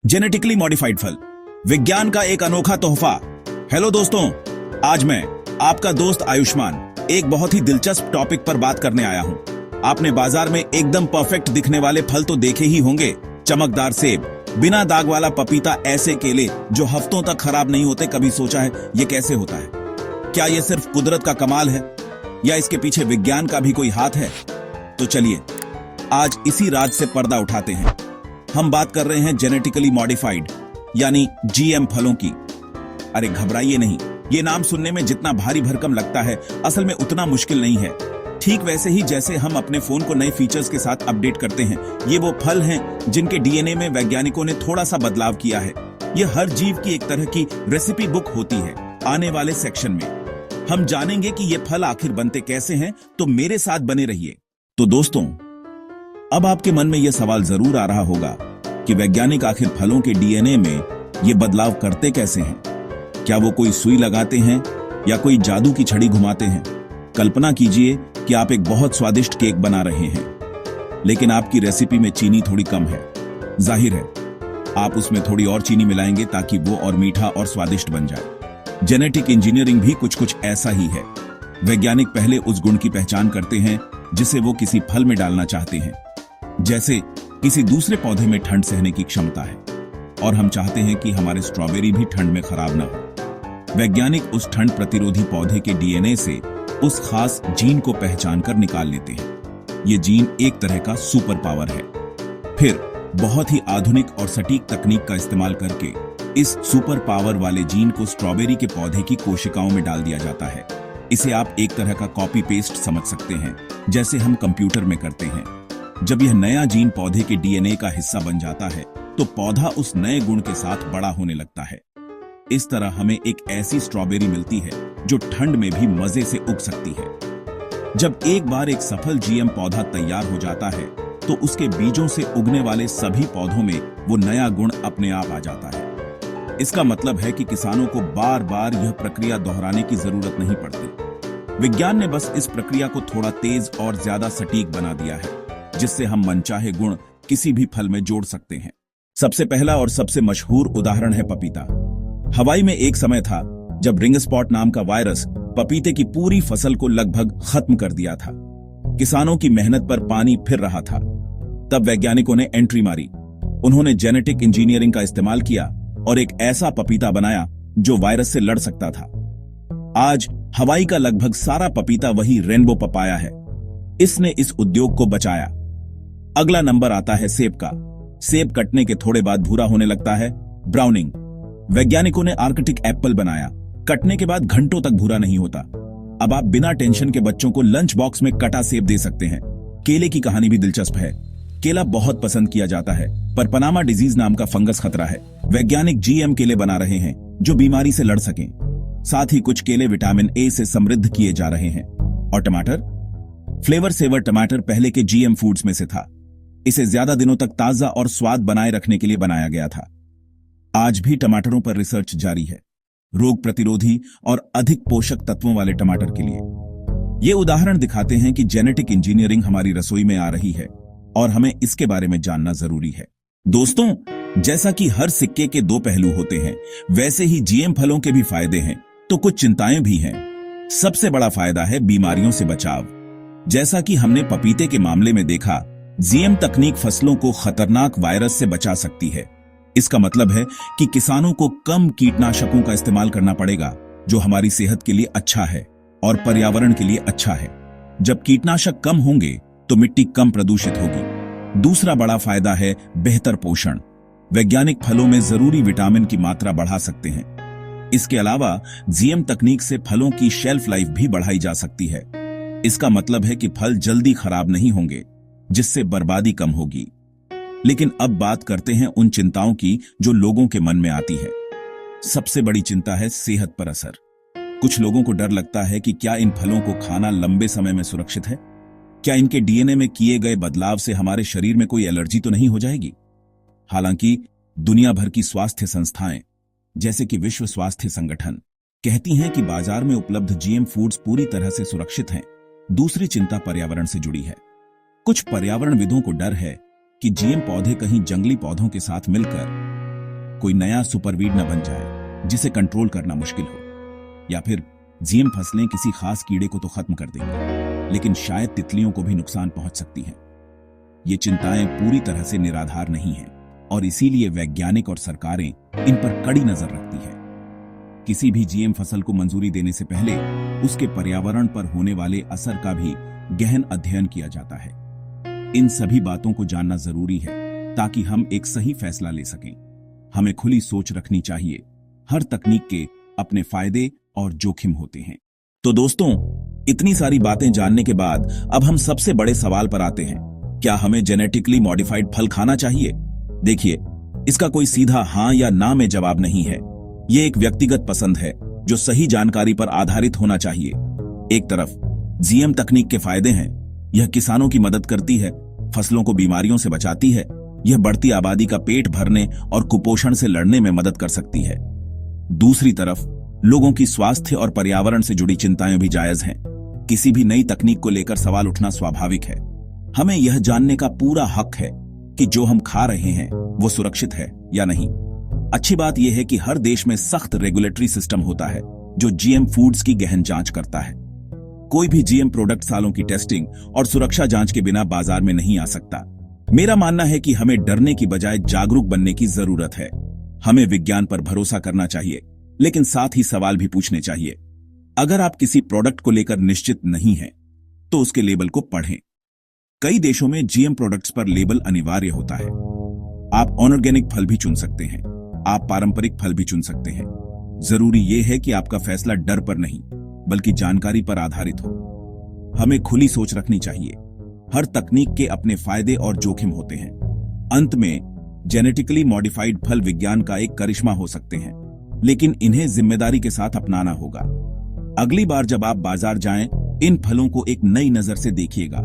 Genetically modified फल, विज्ञान का एक अनोखा तोहफा। हेलो दोस्तों, आज मैं आपका दोस्त आयुष्मान एक बहुत ही दिलचस्प टॉपिक पर बात करने आया हूं। आपने बाजार में एकदम परफेक्ट दिखने वाले फल तो देखे ही होंगे, चमकदार सेब, बिना दाग वाला पपीता, ऐसे केले जो हफ्तों तक खराब नहीं होते। कभी सोचा है ये कैसे होता है? क्या ये सिर्फ कुदरत का कमाल है या इसके पीछे विज्ञान का भी कोई हाथ है? तो चलिए आज इसी राज से पर्दा उठाते हैं। हम बात कर रहे हैं जेनेटिकली मॉडिफाइड यानी जीएम फलों की। अरे घबराइए नहीं, ये नाम सुनने में जितना भारी भरकम लगता है असल में उतना मुश्किल नहीं है। ठीक वैसे ही जैसे हम अपने फोन को नए फीचर्स के साथ अपडेट करते हैं, ये वो फल हैं जिनके डीएनए में वैज्ञानिकों ने थोड़ा सा बदलाव किया है। ये हर जीव की एक तरह की रेसिपी बुक होती है। आने वाले सेक्शन में हम जानेंगे कि ये फल आखिर बनते कैसे हैं, तो मेरे साथ बने रहिए। तो दोस्तों, अब आपके मन में यह सवाल जरूर आ रहा होगा कि वैज्ञानिक आखिर फलों के डीएनए में ये बदलाव करते कैसे हैं? क्या वो कोई सुई लगाते हैं या कोई जादू की छड़ी घुमाते हैं? कल्पना कीजिए कि आप एक बहुत स्वादिष्ट केक बना रहे हैं, लेकिन आपकी रेसिपी में चीनी थोड़ी कम है। जाहिर है आप उसमें थोड़ी और चीनी मिलाएंगे ताकि वो और मीठा और स्वादिष्ट बन जाए। जेनेटिक इंजीनियरिंग भी कुछ कुछ ऐसा ही है। वैज्ञानिक पहले उस गुण की पहचान करते हैं जिसे वो किसी फल में डालना चाहते हैं। जैसे किसी दूसरे पौधे में ठंड सहने की क्षमता है और हम चाहते हैं कि हमारे स्ट्रॉबेरी भी ठंड में खराब ना हो। वैज्ञानिक उस ठंड प्रतिरोधी पौधे के डीएनए से उस खास जीन को पहचान कर निकाल लेते हैं। ये जीन एक तरह का सुपर पावर है। फिर बहुत ही आधुनिक और सटीक तकनीक का इस्तेमाल करके इस सुपर पावर वाले जीन को स्ट्रॉबेरी के पौधे की कोशिकाओं में डाल दिया जाता है। इसे आप एक तरह का कॉपी पेस्ट समझ सकते हैं, जैसे हम कंप्यूटर में करते हैं। जब यह नया जीन पौधे के डीएनए का हिस्सा बन जाता है तो पौधा उस नए गुण के साथ बड़ा होने लगता है। इस तरह हमें एक ऐसी स्ट्रॉबेरी मिलती है जो ठंड में भी मजे से उग सकती है। जब एक बार एक सफल जीएम पौधा तैयार हो जाता है तो उसके बीजों से उगने वाले सभी पौधों में वो नया गुण अपने आप आ जाता है। इसका मतलब है कि किसानों को बार बार यह प्रक्रिया दोहराने की जरूरत नहीं पड़ती। विज्ञान ने बस इस प्रक्रिया को थोड़ा तेज और ज्यादा सटीक बना दिया है, जिससे हम मनचाहे गुण किसी भी फल में जोड़ सकते हैं। सबसे पहला और सबसे मशहूर उदाहरण है पपीता। हवाई में एक समय था जब रिंग स्पॉट नाम का वायरस पपीते की पूरी फसल को लगभग खत्म कर दिया था। किसानों की मेहनत पर पानी फिर रहा था। तब वैज्ञानिकों ने एंट्री मारी। उन्होंने जेनेटिक इंजीनियरिंग का इस्तेमाल किया और एक ऐसा पपीता बनाया जो वायरस से लड़ सकता था। आज हवाई का लगभग सारा पपीता वही रेनबो पपाया है। इसने इस उद्योग को बचाया। अगला नंबर आता है सेब का। सेब कटने के थोड़े बाद भूरा होने लगता है, ब्राउनिंग। वैज्ञानिकों ने आर्कटिक एप्पल बनाया। कटने के बाद घंटों तक भूरा नहीं होता। अब आप बिना टेंशन के बच्चों को लंच बॉक्स में कटा सेब दे सकते हैं। केले की कहानी भी दिलचस्प है। केला बहुत पसंद किया जाता है, पर पनामा डिजीज नाम का फंगस खतरा है। वैज्ञानिक जीएम केले बना रहे हैं जो बीमारी से लड़ सकें। साथ ही कुछ केले विटामिन ए से समृद्ध किए जा रहे हैं। और टमाटर, फ्लेवर सेवर टमाटर पहले के जीएम फूड्स में से था। इसे ज्यादा दिनों तक ताजा और स्वाद बनाए रखने के लिए बनाया गया था। आज भी टमाटरों पर रिसर्च जारी है, रोग प्रतिरोधी और अधिक पोषक तत्वों वाले टमाटर के लिए। ये उदाहरण दिखाते हैं कि जेनेटिक इंजीनियरिंग हमारी रसोई में आ रही है और हमें इसके बारे में जानना जरूरी है। दोस्तों, जैसा कि हर सिक्के के दो पहलू होते हैं, वैसे ही जीएम फलों के भी फायदे हैं तो कुछ चिंताएं भी हैं। सबसे बड़ा फायदा है बीमारियों से बचाव। जैसा कि हमने पपीते के मामले में देखा, जीएम तकनीक फसलों को खतरनाक वायरस से बचा सकती है। इसका मतलब है कि किसानों को कम कीटनाशकों का इस्तेमाल करना पड़ेगा, जो हमारी सेहत के लिए अच्छा है और पर्यावरण के लिए अच्छा है। जब कीटनाशक कम होंगे तो मिट्टी कम प्रदूषित होगी। दूसरा बड़ा फायदा है बेहतर पोषण। वैज्ञानिक फलों में जरूरी विटामिन की मात्रा बढ़ा सकते हैं। इसके अलावा जीएम तकनीक से फलों की शेल्फ लाइफ भी बढ़ाई जा सकती है। इसका मतलब है कि फल जल्दी खराब नहीं होंगे, जिससे बर्बादी कम होगी। लेकिन अब बात करते हैं उन चिंताओं की जो लोगों के मन में आती है। सबसे बड़ी चिंता है सेहत पर असर। कुछ लोगों को डर लगता है कि क्या इन फलों को खाना लंबे समय में सुरक्षित है? क्या इनके डीएनए में किए गए बदलाव से हमारे शरीर में कोई एलर्जी तो नहीं हो जाएगी? हालांकि दुनिया भर की स्वास्थ्य संस्थाएं, जैसे कि विश्व स्वास्थ्य संगठन, कहती हैं कि बाजार में उपलब्ध जीएम फूड्स पूरी तरह से सुरक्षित हैं। दूसरी चिंता पर्यावरण से जुड़ी है। कुछ पर्यावरणविदों को डर है कि जीएम पौधे कहीं जंगली पौधों के साथ मिलकर कोई नया सुपरवीड न बन जाए जिसे कंट्रोल करना मुश्किल हो, या फिर जीएम फसलें किसी खास कीड़े को तो खत्म कर देंगी लेकिन शायद तितलियों को भी नुकसान पहुंच सकती है। ये चिंताएं पूरी तरह से निराधार नहीं हैं और इसीलिए वैज्ञानिक और सरकारें इन पर कड़ी नजर रखती है। किसी भी जीएम फसल को मंजूरी देने से पहले उसके पर्यावरण पर होने वाले असर का भी गहन अध्ययन किया जाता है। इन सभी बातों को जानना जरूरी है ताकि हम एक सही फैसला ले सकें। हमें खुली सोच रखनी चाहिए। हर तकनीक के अपने फायदे और जोखिम होते हैं। तो दोस्तों, इतनी सारी बातें जानने के बाद अब हम सबसे बड़े सवाल पर आते हैं, क्या हमें जेनेटिकली मॉडिफाइड फल खाना चाहिए? देखिए, इसका कोई सीधा हां या ना में जवाब नहीं है। ये एक व्यक्तिगत पसंद है जो सही जानकारी पर आधारित होना चाहिए। एक तरफ जीएम तकनीक के फायदे हैं, यह किसानों की मदद करती है, फसलों को बीमारियों से बचाती है, यह बढ़ती आबादी का पेट भरने और कुपोषण से लड़ने में मदद कर सकती है। दूसरी तरफ लोगों की स्वास्थ्य और पर्यावरण से जुड़ी चिंताएं भी जायज हैं। किसी भी नई तकनीक को लेकर सवाल उठना स्वाभाविक है। हमें यह जानने का पूरा हक है कि जो हम खा रहे हैं वो सुरक्षित है या नहीं। अच्छी बात यह है कि हर देश में सख्त रेगुलेटरी सिस्टम होता है जो जीएम फूड्स की गहन जांच करता है। कोई भी जीएम प्रोडक्ट सालों की टेस्टिंग और सुरक्षा जांच के बिना बाजार में नहीं आ सकता। मेरा मानना है कि हमें डरने की बजाय जागरूक बनने की जरूरत है। हमें विज्ञान पर भरोसा करना चाहिए, लेकिन साथ ही सवाल भी पूछने चाहिए। अगर आप किसी प्रोडक्ट को लेकर निश्चित नहीं हैं, तो उसके लेबल को पढ़ें। कई देशों में जीएम प्रोडक्ट्स पर लेबल अनिवार्य होता है। आप ऑर्गेनिक फल भी चुन सकते हैं, आप पारंपरिक फल भी चुन सकते हैं। जरूरी यह है कि आपका फैसला डर पर नहीं बल्कि जानकारी पर आधारित हो। हमें खुली सोच रखनी चाहिए। हर तकनीक के अपने फायदे और जोखिम होते हैं। अंत में जेनेटिकली मॉडिफाइड फल विज्ञान का एक करिश्मा हो सकते हैं, लेकिन इन्हें जिम्मेदारी के साथ अपनाना होगा। अगली बार जब आप बाजार जाएं, इन फलों को एक नई नजर से देखिएगा।